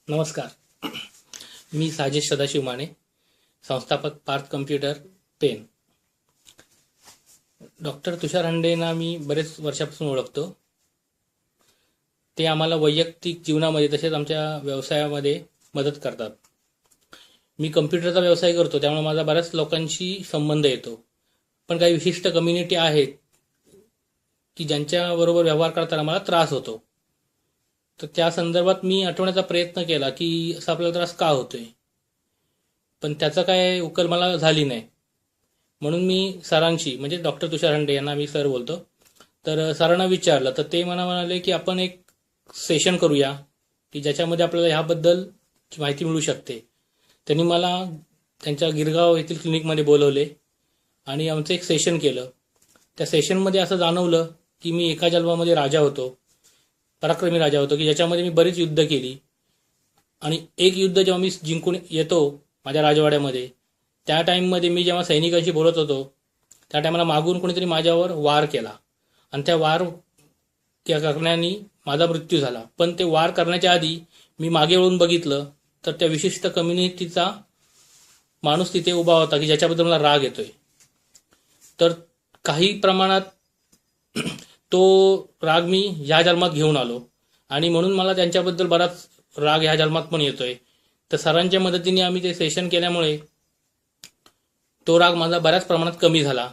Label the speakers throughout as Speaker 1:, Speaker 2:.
Speaker 1: नमस्कार. मी साजेश सदाशिव माने, संस्थापक Parth computer pen. Doctor तुषार हंडेंना मी बरेच वर्षापासून ओळखतो. ते आम्हाला वैयक्तिक जीवनामध्ये तसेच आमच्या व्यवसायामध्ये मदत करतात. मी कम्प्युटरचा व्यवसाय करतो, त्यामुळे माझा बऱ्याच लोकांशी संबंध येतो. पण काही विशिष्ट कम्युनिटी आहेत की ज्यांच्याबरोबर व्यवहार करताना मला त्रास होतो. तर त्या संदर्भात मी आठवण्याचा प्रयत्न केला की असा आपल्याला त्रास का होतोय, पण त्याचा काय उकल मला झाली नाही. म्हणून मी सरांशी, म्हणजे डॉक्टर तुषार हंडे यांना मी सर बोलतो, तर सरांना विचारलं. तर ते मला म्हणाले की आपण एक सेशन करूया की ज्याच्यामध्ये आपल्याला ह्याबद्दल माहिती मिळू शकते. त्यांनी मला त्यांच्या गिरगाव येथील क्लिनिकमध्ये बोलवले आणि आमचं एक सेशन केलं. त्या सेशनमध्ये असं जाणवलं की मी एका जन्मामध्ये राजा होतो, पराक्रमी राजा होतो, की ज्याच्यामध्ये मी बरीच युद्ध केली. आणि एक युद्ध जेव्हा मी जिंकून येतो माझ्या राजवाड्यामध्ये, त्या टाईममध्ये मी जेव्हा सैनिकांशी बोलत होतो त्या टायमाला मागून कोणीतरी माझ्यावर वार केला आणि त्या वार करण्याने माझा मृत्यू झाला. पण ते वार करण्याच्या आधी मी मागे वळून बघितलं तर त्या विशिष्ट कम्युनिटीचा माणूस तिथे उभा होता की ज्याच्याबद्दल मला राग येतोय. तर काही प्रमाणात तो राग मी ह्या जन्मात घेऊन आलो आणि म्हणून मला त्यांच्याबद्दल बराच राग ह्या जन्मात पण येतोय. तर सरांच्या मदतीने आम्ही ते सेशन केल्यामुळे तो राग माझा बऱ्याच प्रमाणात कमी झाला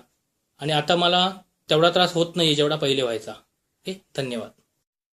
Speaker 1: आणि आता मला तेवढा त्रास होत नाही जेवढा पहिले व्हायचा. ओके, धन्यवाद.